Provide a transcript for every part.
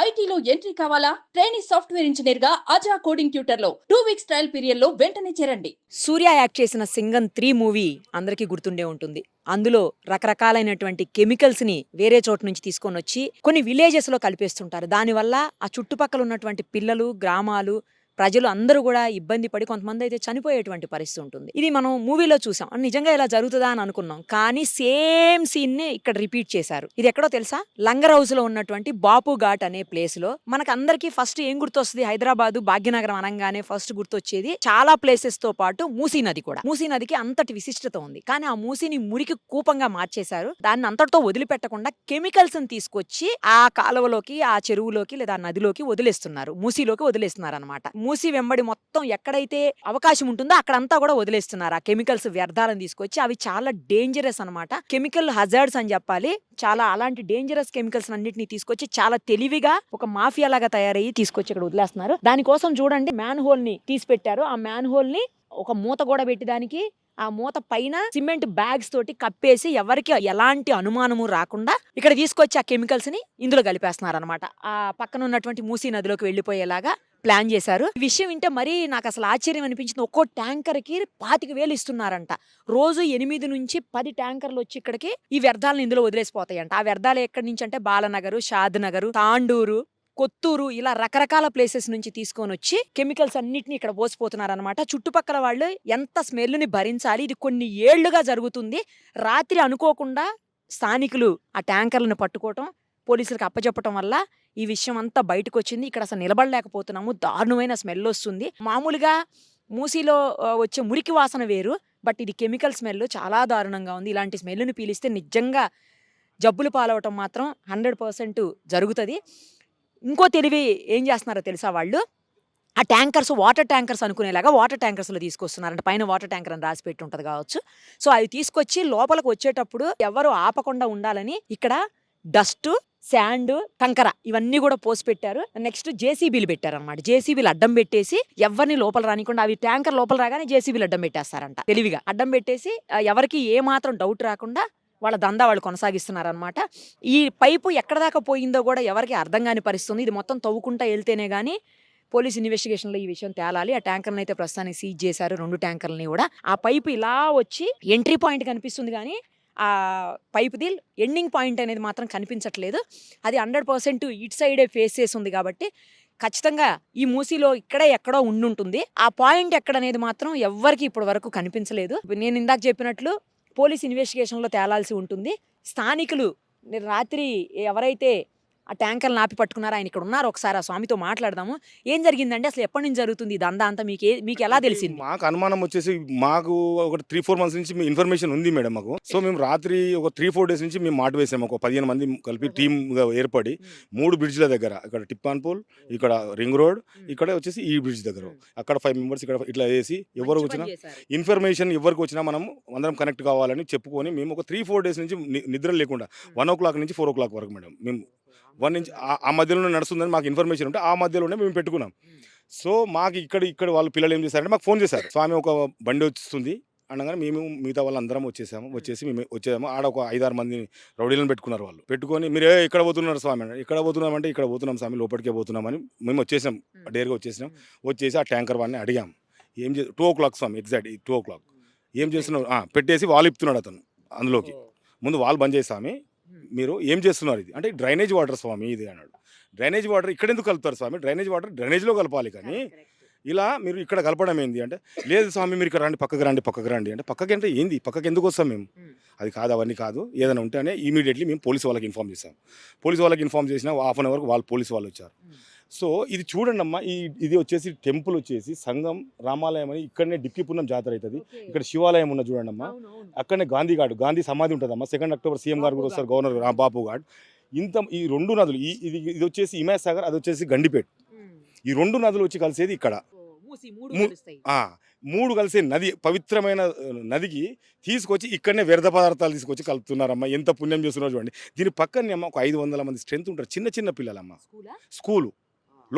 ఐటీలో ఎంట్రీ కావాలా? Trainee software engineer గా అజా కోడింగ్ ట్యూటర్ లో 2 వీక్స్ ట్రయల్ పీరియడ్ లో వెంటనే చేరండి. సూర్య యాక్ట్ చేసిన సింగం 3 మూవీ అందరికీ గుర్తుండే ఉంటుంది. అందులో రకరకాలైనటువంటి కెమికల్స్ ని వేరే చోటు నుంచి తీసుకొని వచ్చి కొన్ని విలేజెస్ లో కలిపేస్తుంటారు. దానివల్ల ఆ చుట్టుపక్కల ఉన్నటువంటి పిల్లలు, గ్రామాలు, ప్రజలు అందరూ కూడా ఇబ్బంది పడి కొంతమంది అయితే చనిపోయేటువంటి పరిస్థితి ఉంటుంది. ఇది మనం మూవీలో చూసాం. నిజంగా ఇలా జరుగుతుందా అని అనుకున్నాం. కానీ సేమ్ సీన్ ని ఇక్కడ రిపీట్ చేశారు. ఇది ఎక్కడో తెలుసా? లంగర్ హౌస్ లో ఉన్నటువంటి బాపు ఘాట్ అనే ప్లేస్ లో మనకు అందరికీ ఫస్ట్ ఏం గుర్తొస్తుంది? హైదరాబాద్ భాగ్యనగరం అనగానే ఫస్ట్ గుర్తొచ్చేది చాలా ప్లేసెస్ తో పాటు మూసీ నది కూడా. మూసీ నదికి అంతటి విశిష్టత ఉంది. కానీ ఆ మూసీని మురికి కూపంగా మార్చేశారు. దాన్ని అంతటితో వదిలిపెట్టకుండా కెమికల్స్ ని తీసుకొచ్చి ఆ కాలువలోకి, ఆ చెరువులోకి లేదా నదిలోకి వదిలేస్తున్నారు. మూసీలోకి వదిలేస్తున్నారు అనమాట. మూసి వెంబడి మొత్తం ఎక్కడైతే అవకాశం ఉంటుందో అక్కడంతా కూడా వదిలేస్తున్నారు. ఆ కెమికల్స్ వ్యర్థాలను తీసుకొచ్చి అవి చాలా డేంజరస్ అనమాట. కెమికల్ హజార్డ్స్ అని చెప్పాలి. చాలా అలాంటి డేంజరస్ కెమికల్స్ అన్నిటిని తీసుకొచ్చి చాలా తెలివిగా ఒక మాఫియా లాగా తయారయ్యి తీసుకొచ్చి ఇక్కడ వదిలేస్తున్నారు. దానికోసం చూడండి మ్యాన్ హోల్ ని తీసి పెట్టారు. ఆ మ్యాన్ హోల్ ని ఒక మూత కూడా పెట్టి దానికి ఆ మూత పైన సిమెంట్ బ్యాగ్స్ తోటి కప్పేసి ఎవరికి ఎలాంటి అనుమానము రాకుండా ఇక్కడ తీసుకొచ్చి ఆ కెమికల్స్ ని ఇందులో కలిపేస్తున్నారు అనమాట. ఆ పక్కన ఉన్నటువంటి మూసీ నదిలోకి వెళ్లిపోయేలాగా ప్లాన్ చేశారు. ఈ విషయం వింటే మరీ నాకు అసలు ఆశ్చర్యం అనిపించింది. ఒక్కో ట్యాంకర్ కి 25,000 ఇస్తున్నారంట. రోజు 8 నుంచి 10 ట్యాంకర్లు వచ్చి ఇక్కడికి ఈ వ్యర్థాలను ఇందులో వదిలేసిపోతాయంట. ఆ వ్యర్థాలు ఎక్కడి నుంచి అంటే బాలనగరు, షాద్ నగరు, తాండూరు, కొత్తూరు ఇలా రకరకాల ప్లేసెస్ నుంచి తీసుకొని వచ్చి కెమికల్స్ అన్నిటిని ఇక్కడ పోసిపోతున్నారనమాట. చుట్టుపక్కల వాళ్ళు ఎంత స్మెల్ని భరించాలి? ఇది కొన్ని ఏళ్లుగా జరుగుతుంది. రాత్రి అనుకోకుండా స్థానికులు ఆ ట్యాంకర్లను పట్టుకోవటం, పోలీసులకు అప్పచెప్పటం వల్ల ఈ విషయం అంతా బయటకు వచ్చింది. ఇక్కడ అసలు నిలబడలేకపోతున్నాము. దారుణమైన స్మెల్ వస్తుంది. మామూలుగా మూసీలో వచ్చే మురికి వాసన వేరు, బట్ ఇది కెమికల్ స్మెల్ చాలా దారుణంగా ఉంది. ఇలాంటి స్మెల్ని పీలిస్తే నిజంగా జబ్బులు పాలవటం మాత్రం 100% జరుగుతుంది. ఇంకో తెలివి ఏం చేస్తున్నారో తెలుసా? వాళ్ళు ఆ ట్యాంకర్స్ వాటర్ ట్యాంకర్స్ అనుకునేలాగా వాటర్ ట్యాంకర్స్లో తీసుకొస్తున్నారంట. పైన వాటర్ ట్యాంకర్ అని రాసి పెట్టి ఉంటుంది కావచ్చు. సో అవి తీసుకొచ్చి లోపలికి వచ్చేటప్పుడు ఎవరు ఆపకుండా ఉండాలని ఇక్కడ డస్ట్, శాండ్, కంకర ఇవన్నీ కూడా పోసి పెట్టారు. నెక్స్ట్ జేసీబీలు పెట్టారు అనమాట. జేసీబీలు అడ్డం పెట్టేసి ఎవరిని లోపల రానికుండా అవి ట్యాంకర్ లోపల రాగానే జేసీబీలు అడ్డం పెట్టేస్తారంట. తెలివిగా అడ్డం పెట్టేసి ఎవరికి ఏ మాత్రం డౌట్ రాకుండా వాళ్ళ దందా వాళ్ళు కొనసాగిస్తున్నారనమాట. ఈ పైపు ఎక్కడ దాకా పోయిందో కూడా ఎవరికి అర్థం కాని పరిస్థితుంది. ఇది మొత్తం తవ్వుకుంటా వెళ్తేనే కానీ పోలీస్ ఇన్వెస్టిగేషన్లో ఈ విషయం తేలాలి. ఆ ట్యాంకర్ని అయితే ప్రస్తుతానికి సీజ్ చేశారు, 2 ట్యాంకర్లని కూడా. ఆ పైపు ఇలా వచ్చి ఎంట్రీ పాయింట్ కనిపిస్తుంది కానీ ఆ పైపుది ఎండింగ్ పాయింట్ అనేది మాత్రం కనిపించట్లేదు. అది 100% ఇటు సైడే ఫేస్ చేసి ఉంది కాబట్టి ఖచ్చితంగా ఈ మూసీలో ఇక్కడే ఎక్కడో ఉండుంటుంది. ఆ పాయింట్ ఎక్కడనేది మాత్రం ఎవ్వరికి ఇప్పటి వరకు కనిపించలేదు. నేను ఇందాక చెప్పినట్లు పోలీస్ ఇన్వెస్టిగేషన్లో తేలాల్సి ఉంటుంది. స్థానికులు రాత్రి ఎవరైతే ఆ ట్యాంకర్ని ఆపి పట్టుకున్నారో ఆయన ఇక్కడ ఉన్నారు. ఒకసారి ఆ స్వామితో మాట్లాడదాము. ఏం జరిగిందంటే అసలు ఎప్పటి నుంచి జరుగుతుంది ఇదంతా అంతా మీకు ఎలా తెలిసింది? మాకు అనుమానం వచ్చేసి మాకు ఒక 3-4 మంత్స్ నుంచి మీ ఇన్ఫర్మేషన్ ఉంది మేడం మాకు. సో మేము రాత్రి ఒక 3-4 డేస్ నుంచి మేము మాట వేసాము. ఒక 15 మంది కలిపి టీమ్గా ఏర్పడి 3 బ్రిడ్జ్ల దగ్గర, ఇక్కడ టిప్పాన్పూల్, ఇక్కడ రింగ్ రోడ్, ఇక్కడ వచ్చేసి ఈ బ్రిడ్జ్ దగ్గర అక్కడ 5 మెంబర్స్ ఇక్కడ ఇట్లా వేసి ఎవరు వచ్చినా ఇన్ఫర్మేషన్ ఎవరికి వచ్చినా మనం అందరం కనెక్ట్ కావాలని చెప్పుకొని మేము ఒక 3-4 డేస్ నుంచి నిద్ర లేకుండా 1 o'clock నుంచి 4 o'clock వరకు మేడం మేము 1 నుంచి ఆ మధ్యలోనే నడుస్తుందని మాకు ఇన్ఫర్మేషన్ ఉంటే ఆ మధ్యలోనే మేము పెట్టుకున్నాం. సో మాకు ఇక్కడ వాళ్ళు పిల్లలు ఏం చేశారంటే మాకు ఫోన్ చేశారు, స్వామి ఒక బండి వస్తుంది అనగానే మేము మిగతా వాళ్ళు అందరం వచ్చేసి మేము వచ్చేసాము. ఆడ ఒక 5-6 మంది రౌడీలను పెట్టుకున్నారు. వాళ్ళు పెట్టుకొని మీరు ఎక్కడ పోతున్నారు స్వామి అంటే, ఇక్కడ పోతున్నామంటే ఇక్కడ పోతున్నాం స్వామి, లోపలికే పోతున్నామని మేము వచ్చేసాం. డేర్గా వచ్చేసి ఆ ట్యాంకర్ వాడిని అడిగాం ఏం 2 o'clock స్వామి, ఎగ్జాక్ట్ 2 o'clock ఏం చేస్తున్నావు పెట్టేసి వాళ్ళు ఇప్పుతున్నాడు అతను అందులోకి. ముందు వాళ్ళు బంద్ చేసామి, మీరు ఏం చేస్తున్నారు ఇది అంటే డ్రైనేజ్ వాటర్ స్వామి ఇది అన్నాడు. డ్రైనేజ్ వాటర్ ఇక్కడ ఎందుకు కలుపుతారు స్వామి? డ్రైనేజ్ వాటర్ డ్రైనేజ్లో కలపాలి కానీ ఇలా మీరు ఇక్కడ కలపడం ఏంది అంటే, లేదు స్వామి మీరు ఇక్కడ రండి, పక్కకు రండి అంటే, పక్కకి అంటే ఏంది, పక్కకి ఎందుకు వస్తాం మేము? అది కాదు, అవన్నీ కాదు, ఏదైనా ఉంటే అని ఇమీడియట్లీ మేము పోలీసు వాళ్ళకి ఇన్ఫార్మ్ చేసాం. పోలీసు వాళ్ళకి ఇన్ఫార్మ్ చేసినా 1/2 hour వాళ్ళు పోలీసు వాళ్ళు వచ్చారు. సో ఇది చూడండి అమ్మా, ఇది వచ్చేసి టెంపుల్ వచ్చేసి సంగం రామాలయం అని ఇక్కడనే డిప్కిపురం జాతర అవుతుంది. ఇక్కడ శివాలయం ఉన్న చూడండి అమ్మా, అక్కడనే గాంధీ సమాధి ఉంటుంది అమ్మా. 2 October సీఎం గారు కూడా వస్తారు, గవర్నర్ బాపు ఘాట్. ఈ 2 నదులు, ఇది వచ్చేసి హిమాయత్ సాగర్, అది వచ్చేసి గండిపేట్. ఈ 2 నదులు వచ్చి కలిసేది ఇక్కడ. 3 కలిసే నది, పవిత్రమైన నదికి తీసుకొచ్చి ఇక్కడనే వ్యర్థ పదార్థాలు తీసుకొచ్చి కలుపుతున్నారమ్మా. ఎంత పుణ్యం చేస్తున్నారు చూడండి. దీని పక్కనే అమ్మ ఒక 500 మంది స్ట్రెంత్ ఉంటారు, చిన్న పిల్లలమ్మ. స్కూలు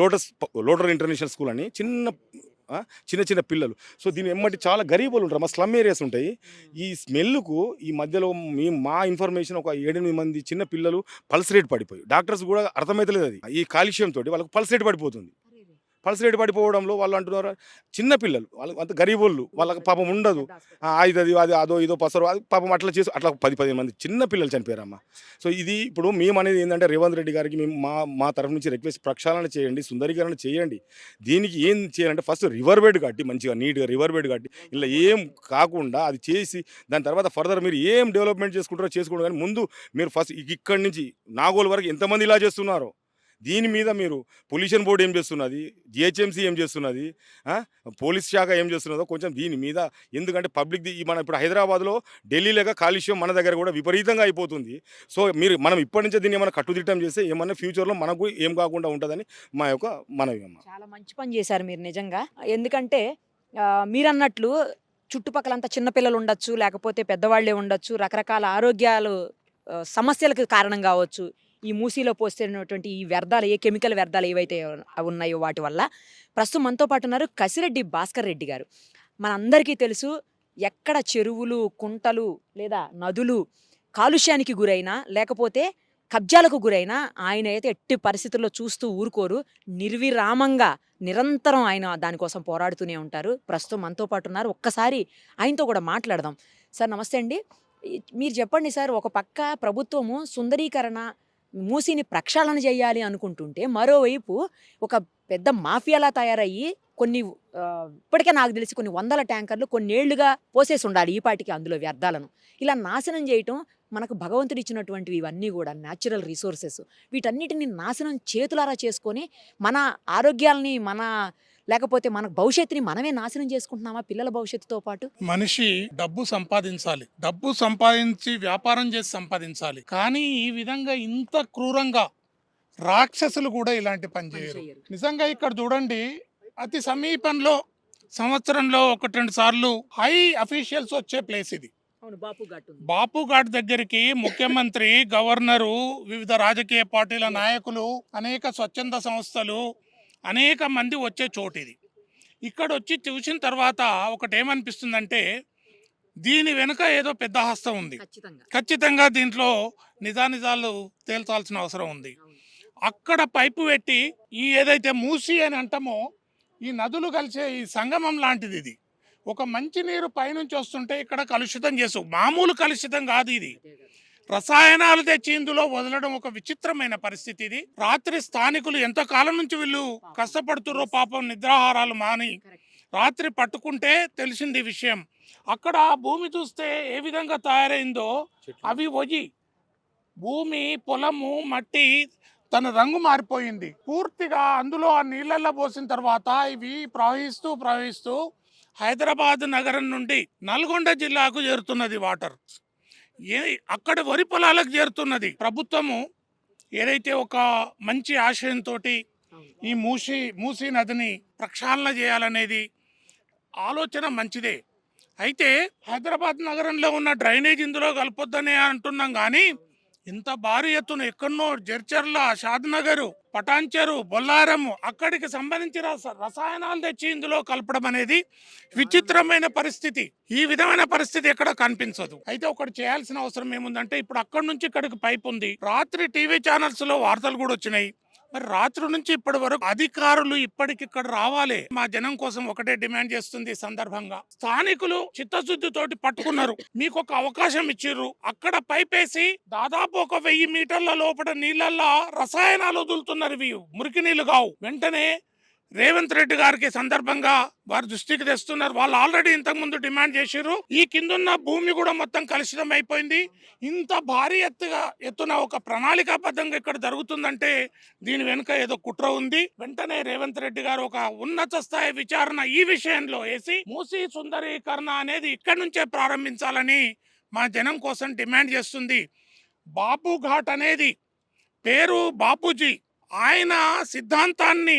లోటర్ ఇంటర్నేషనల్ స్కూల్ అని చిన్న చిన్న చిన్న పిల్లలు. సో దీని ఎమ్మటి చాలా గరీబులు ఉంటారు, మా స్లమ్ ఏరియాస్ ఉంటాయి. ఈ స్మెల్కు ఈ మధ్యలో మా ఇన్ఫర్మేషన్ ఒక 7-8 మంది చిన్న పిల్లలు పల్స్ రేట్ పడిపోయి, డాక్టర్స్ కూడా అర్థమవుతలేదు అది. ఈ కాలుష్యం తోటి వాళ్ళకి పల్స్ రేట్ పడిపోతుంది. పల్స్ రేట్ పడిపోవడంలో వాళ్ళు అంటున్నారు చిన్న పిల్లలు, వాళ్ళు అంత గరీబోళ్ళు, వాళ్ళకి పాపం ఉండదు. ఇది అది అదో ఇదో పసరు అది పాపం అట్లా చేసి అట్లా 10 మంది చిన్న పిల్లలు చనిపోయారమ్మా. సో ఇది ఇప్పుడు మేము అనేది ఏంటంటే రేవంత్ రెడ్డి గారికి మేము మా తరఫు నుంచి రిక్వెస్ట్, ప్రక్షాళన చేయండి, సుందరీకరణ చేయండి. దీనికి ఏం చేయాలంటే ఫస్ట్ రివర్ బెడ్ కట్టి మంచిగా నీట్గా రివర్ బెడ్ కట్టి ఇలా ఏం కాకుండా అది చేసి దాని తర్వాత ఫర్దర్ మీరు ఏం డెవలప్మెంట్ చేసుకుంటారో చేసుకోండి. కానీ ముందు మీరు ఫస్ట్ ఇక్కడి నుంచి నాగోల్ వరకు ఎంతమంది ఇలా చేస్తున్నారో దీని మీద మీరు పొల్యూషన్ బోర్డు ఏం చేస్తున్నది, జిహెచ్ఎంసీ ఏం చేస్తున్నది, పోలీస్ శాఖ ఏం చేస్తున్నదో కొంచెం దీని మీద, ఎందుకంటే పబ్లిక్ది మన ఇప్పుడు హైదరాబాద్లో ఢిల్లీ లేక కాలుష్యం మన దగ్గర కూడా విపరీతంగా అయిపోతుంది. సో మనం ఇప్పటి నుంచే దీన్ని ఏమైనా కట్టుదిట్టం చేస్తే ఏమన్నా ఫ్యూచర్లో మనకు ఏం కాకుండా ఉంటుందని మా యొక్క మనవి అమ్మ. చాలా మంచి పని చేశారు మీరు నిజంగా. ఎందుకంటే మీరన్నట్లు చుట్టుపక్కలంతా చిన్నపిల్లలు ఉండొచ్చు, లేకపోతే పెద్దవాళ్లే ఉండొచ్చు, రకరకాల ఆరోగ్యాలు సమస్యలకు కారణం కావచ్చు ఈ మూసీలో పోస్తున్నటువంటి ఈ వ్యర్థాలు, ఏ కెమికల్ వ్యర్థాలు ఏవైతే ఉన్నాయో వాటి వల్ల. ప్రస్తుతం మనతో పాటు ఉన్నారు కసిరెడ్డి భాస్కర్ రెడ్డి గారు. మనందరికీ తెలుసు, ఎక్కడ చెరువులు, కుంటలు లేదా నదులు కాలుష్యానికి గురైనా లేకపోతే కబ్జాలకు గురైనా ఆయన అయితే ఎట్టి పరిస్థితుల్లో చూస్తూ ఊరుకోరు. నిర్విరామంగా నిరంతరం ఆయన దానికోసం పోరాడుతూనే ఉంటారు. ప్రస్తుతం మనతో పాటు ఉన్నారు, ఒక్కసారి ఆయనతో కూడా మాట్లాడదాం. సార్ నమస్తే అండి. మీరు చెప్పండి సార్, ఒక పక్క ప్రభుత్వము సుందరీకరణ, మూసీని ప్రక్షాళన చేయాలి అనుకుంటుంటే మరోవైపు ఒక పెద్ద మాఫియాలా తయారయ్యి ఇప్పటికే నాకు తెలిసి కొన్ని 100 ట్యాంకర్లు కొన్నేళ్లుగా పోసేసి ఉండాలి ఈ పాటికి అందులో వ్యర్థాలను. ఇలా నాశనం చేయటం, మనకు భగవంతుడు ఇచ్చినటువంటివి ఇవన్నీ కూడా న్యాచురల్ రిసోర్సెస్, వీటన్నిటిని నాశనం చేతులారా చేసుకొని మన ఆరోగ్యాలని లేకపోతే మన భవిష్యత్తుని మనమే నాశనం చేసుకుంటున్నామా పిల్లల భవిష్యత్తుతో పాటు? మనిషి డబ్బు సంపాదించాలి, డబ్బు సంపాదించి వ్యాపారం చేసి సంపాదించాలి. కానీ ఈ విధంగా ఇంత క్రూరంగా రాక్షసులు కూడా ఇలాంటి పని చేయరు. నిజంగా ఇక్కడ చూడండి, అతి సమీపంలో సంవత్సరంలో 1-2 సార్లు హై అఫీషియల్స్ వచ్చే ప్లేస్ ఇది. బాపుఘాట్ దగ్గరికి ముఖ్యమంత్రి, గవర్నరు, వివిధ రాజకీయ పార్టీల నాయకులు, అనేక స్వచ్ఛంద సంస్థలు, అనేక మంది వచ్చే చోటు ఇది. ఇక్కడ వచ్చి చూసిన తర్వాత ఒకటేమనిపిస్తుందంటే దీని వెనుక ఏదో పెద్ద హస్తం ఉంది. ఖచ్చితంగా దీంట్లో నిజాలు తేల్చాల్సిన అవసరం ఉంది. అక్కడ పైపు పెట్టి ఈ ఏదైతే మూసి అని అంటామో ఈ నదులు కలిసే ఈ సంగమం లాంటిది ఇది. ఒక మంచినీరు పైనుంచి వస్తుంటే ఇక్కడ కలుషితం చేసు, మామూలు కలుషితం కాదు ఇది, రసాయనాలు తెచ్చి ఇందులో వదలడం ఒక విచిత్రమైన పరిస్థితి ఇది. రాత్రి స్థానికులు ఎంతకాలం నుంచి వీళ్ళు కష్టపడుతుర్రో పాపం, నిద్రాహారాలు మాని రాత్రి పట్టుకుంటే తెలిసింది విషయం. అక్కడ భూమి చూస్తే ఏ విధంగా తయారైందో, అవి వజి భూమి, పొలము, మట్టి తన రంగు మారిపోయింది పూర్తిగా. అందులో ఆ నీళ్ళల్లో పోసిన తర్వాత ఇవి ప్రవహిస్తూ హైదరాబాద్ నగరం నుండి నల్గొండ జిల్లాకు చేరుతున్నది వాటర్. అక్కడ వరి పొలాలకు చేరుతున్నది. ప్రభుత్వము ఏదైతే ఒక మంచి ఆశయంతో ఈ మూసీ నదిని ప్రక్షాళన చేయాలనేది ఆలోచన మంచిదే. అయితే హైదరాబాద్ నగరంలో ఉన్న డ్రైనేజ్ ఇందులో కలపొద్దనే అంటున్నాం. కానీ ఇంత భారీ ఎత్తున ఎక్కడో జడ్చర్ల, షాద్నగర్, పటాన్చెరు, బొల్లారం అక్కడికి సంబంధించిన రసాయనాలు తెచ్చి ఇందులో కలపడం అనేది విచిత్రమైన పరిస్థితి. ఈ విధమైన పరిస్థితి ఎక్కడ కనిపించదు. అయితే ఒకటి చేయాల్సిన అవసరం ఏముందంటే, ఇప్పుడు అక్కడి నుంచి ఇక్కడికి పైప్ ఉంది. రాత్రి టీవీ ఛానల్స్ లో వార్తలు కూడా వచ్చినాయి. మరి రాత్రి నుంచి ఇప్పటి వరకు అధికారులు ఇప్పటికిక్కడ రావాలి. మా జనం కోసం ఒకటే డిమాండ్ చేస్తుంది. సందర్భంగా స్థానికులు చిత్తశుద్ధితోటి పట్టుకున్నారు, మీకు ఒక అవకాశం ఇచ్చిర్రు. అక్కడ పైపేసి దాదాపు 1000 మీటర్ల లోపల నీళ్ళల్లో రసాయనాలు వదులుతున్నారు. ఇవి మురికి నీళ్లు కావు. వెంటనే రేవంత్ రెడ్డి గారికి సందర్భంగా వారి దృష్టికి తెస్తున్నారు. వాళ్ళు ఆల్రెడీ ఇంతకుముందు డిమాండ్ చేసిర్రు. ఈ కిందున్న భూమి కూడా మొత్తం కలుషితం అయిపోయింది. ఇంత భారీ ఎత్తున ఒక ప్రణాళికాబద్ధంగా ఇక్కడ జరుగుతుందంటే దీని వెనుక ఏదో కుట్ర ఉంది. వెంటనే రేవంత్ రెడ్డి గారు ఒక ఉన్నత స్థాయి విచారణ ఈ విషయంలో వేసి మూసీ సుందరీకరణ అనేది ఇక్కడి నుంచే ప్రారంభించాలని మా జనం కోసం డిమాండ్ చేస్తుంది. బాపు ఘాట్ అనేది పేరు బాపూజీ, ఆయన సిద్ధాంతాన్ని,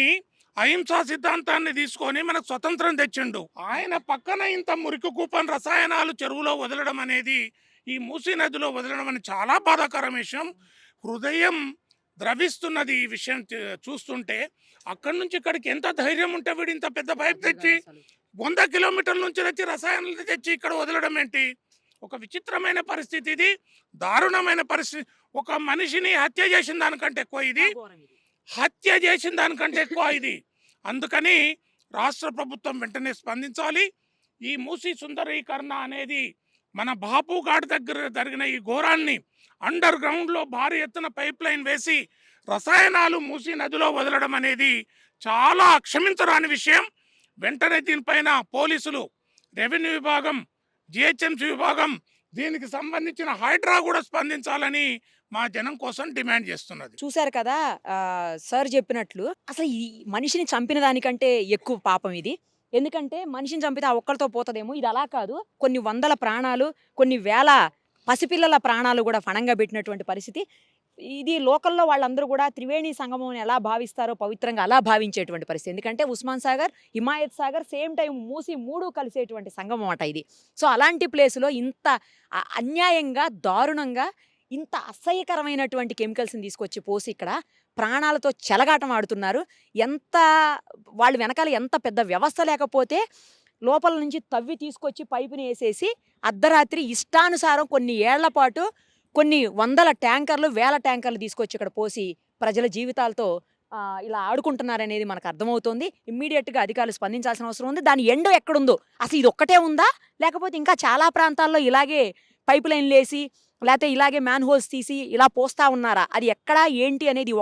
అహింసా సిద్ధాంతాన్ని తీసుకొని మనకు స్వతంత్రం తెచ్చిండు. ఆయన పక్కన ఇంత మురికి కూపన్ రసాయనాలు చెరువులో వదలడం అనేది, ఈ మూసీ నదిలో వదలడం అనేది చాలా బాధాకరం విషయం. హృదయం ద్రవిస్తున్నది ఈ విషయం చూస్తుంటే. అక్కడి నుంచి ఇక్కడికి ఎంత ధైర్యం ఉంటే వీడు ఇంత పెద్ద పైప్ తెచ్చి 100 కిలోమీటర్ల నుంచి తెచ్చి రసాయనాలు తెచ్చి ఇక్కడ వదలడం ఏంటి? ఒక విచిత్రమైన పరిస్థితి ఇది, దారుణమైన పరిస్థితి. ఒక మనిషిని హత్య చేసిన దానికంటే ఎక్కువ ఇది, హత్య చేసిన దానికంటే ఎక్కువ ఇది. అందుకని రాష్ట్ర ప్రభుత్వం వెంటనే స్పందించాలి. ఈ మూసీ సుందరీకరణ అనేది మన బాపు ఘాట్ దగ్గర జరిగిన ఈ ఘోరాన్ని అండర్ గ్రౌండ్లో భారీ ఎత్తున పైప్ లైన్ వేసి రసాయనాలు మూసీ నదిలో వదలడం అనేది చాలా క్షమించరాని విషయం. వెంటనే దీనిపైన పోలీసులు, రెవెన్యూ విభాగం, జిహెచ్ఎంసీ విభాగం, దీనికి సంబంధించిన హైడ్రా కూడా స్పందించాలని మా జనం కోసం డిమాండ్ చేస్తున్నది. చూశారు కదా సార్ చెప్పినట్లు, అసలు ఈ మనిషిని చంపిన దానికంటే ఎక్కువ పాపం ఇది. ఎందుకంటే మనిషిని చంపితే ఆ ఒక్కరితో పోతుందేమో, ఇది అలా కాదు. కొన్ని వందల ప్రాణాలు, కొన్ని వేల పసిపిల్లల ప్రాణాలు కూడా ఫణంగా పెట్టినటువంటి పరిస్థితి ఇది. లోకల్లో వాళ్ళందరూ కూడా త్రివేణి సంగమం ఎలా భావిస్తారో పవిత్రంగా అలా భావించేటువంటి పరిస్థితి. ఎందుకంటే ఉస్మాన్ సాగర్, హిమాయత్ సాగర్ సేమ్ టైం మూసి మూడు కలిసేటువంటి సంగమం అట ఇది. సో అలాంటి ప్లేస్లో ఇంత అన్యాయంగా, దారుణంగా, ఇంత అసహ్యకరమైనటువంటి కెమికల్స్ని తీసుకొచ్చి పోసి ఇక్కడ ప్రాణాలతో చెలగాటం ఆడుతున్నారు. ఎంత వాళ్ళు వెనకాల ఎంత పెద్ద వ్యవస్థ లేకపోతే లోపల నుంచి తవ్వి తీసుకొచ్చి పైపుని వేసేసి అర్ధరాత్రి ఇష్టానుసారం కొన్ని ఏళ్ల పాటు కొన్ని వందల ట్యాంకర్లు, వేల ట్యాంకర్లు తీసుకొచ్చి ఇక్కడ పోసి ప్రజల జీవితాలతో ఇలా ఆడుకుంటున్నారనేది మనకు అర్థమవుతుంది. ఇమ్మీడియట్గా అధికారులు స్పందించాల్సిన అవసరం ఉంది. దాని ఎండ్ ఎక్కడుందో, అసలు ఇది ఒక్కటే ఉందా, లేకపోతే ఇంకా చాలా ప్రాంతాల్లో ఇలాగే పైప్ లైన్లు వేసి లేకపోతే ఇలాగే మ్యాన్ హోల్స్ తీసి ఇలా పోస్తా ఉన్నారా, అది ఎక్కడా ఏంటి అనేది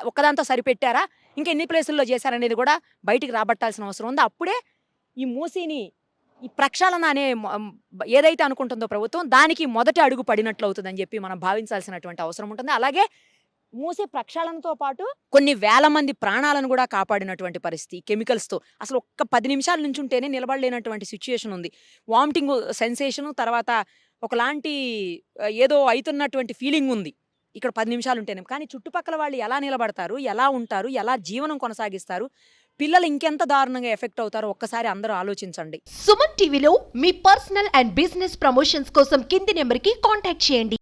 ఒక్కదాంతో సరిపెట్టారా, ఇంకా ఎన్ని ప్లేసుల్లో చేశారనేది కూడా బయటికి రాబట్టాల్సిన అవసరం ఉంది. అప్పుడే ఈ మూసీని, ఈ ప్రక్షాళన అనే ఏదైతే అనుకుంటుందో ప్రభుత్వం, దానికి మొదటి అడుగు పడినట్లు అవుతుందని చెప్పి మనం భావించాల్సినటువంటి అవసరం ఉంటుంది. అలాగే మూసీ ప్రక్షాళనతో పాటు కొన్ని వేల మంది ప్రాణాలను కూడా కాపాడినటువంటి పరిస్థితి కెమికల్స్తో. అసలు ఒక్క 10 నిమిషాల నుంచి ఉంటేనే నిలబడలేనటువంటి సిచ్యుయేషన్ ఉంది. వామిటింగ్ సెన్సేషను, తర్వాత ఒకలాంటి ఏదో అవుతున్నటువంటి ఫీలింగ్ ఉంది ఇక్కడ 10 నిమిషాలు ఉంటేనే. కానీ చుట్టుపక్కల వాళ్ళు ఎలా నిలబడతారు, ఎలా ఉంటారు, ఎలా జీవనం కొనసాగిస్తారు, పిల్లలు ఇంకెంత దారుణంగా ఎఫెక్ట్ అవుతారో ఒక్కసారి అందరూ ఆలోచించండి. సుమన్ టీవీలో మీ పర్సనల్ అండ్ బిజినెస్ ప్రమోషన్స్ కోసం కింది నెంబర్కి కాంటాక్ట్ చేయండి.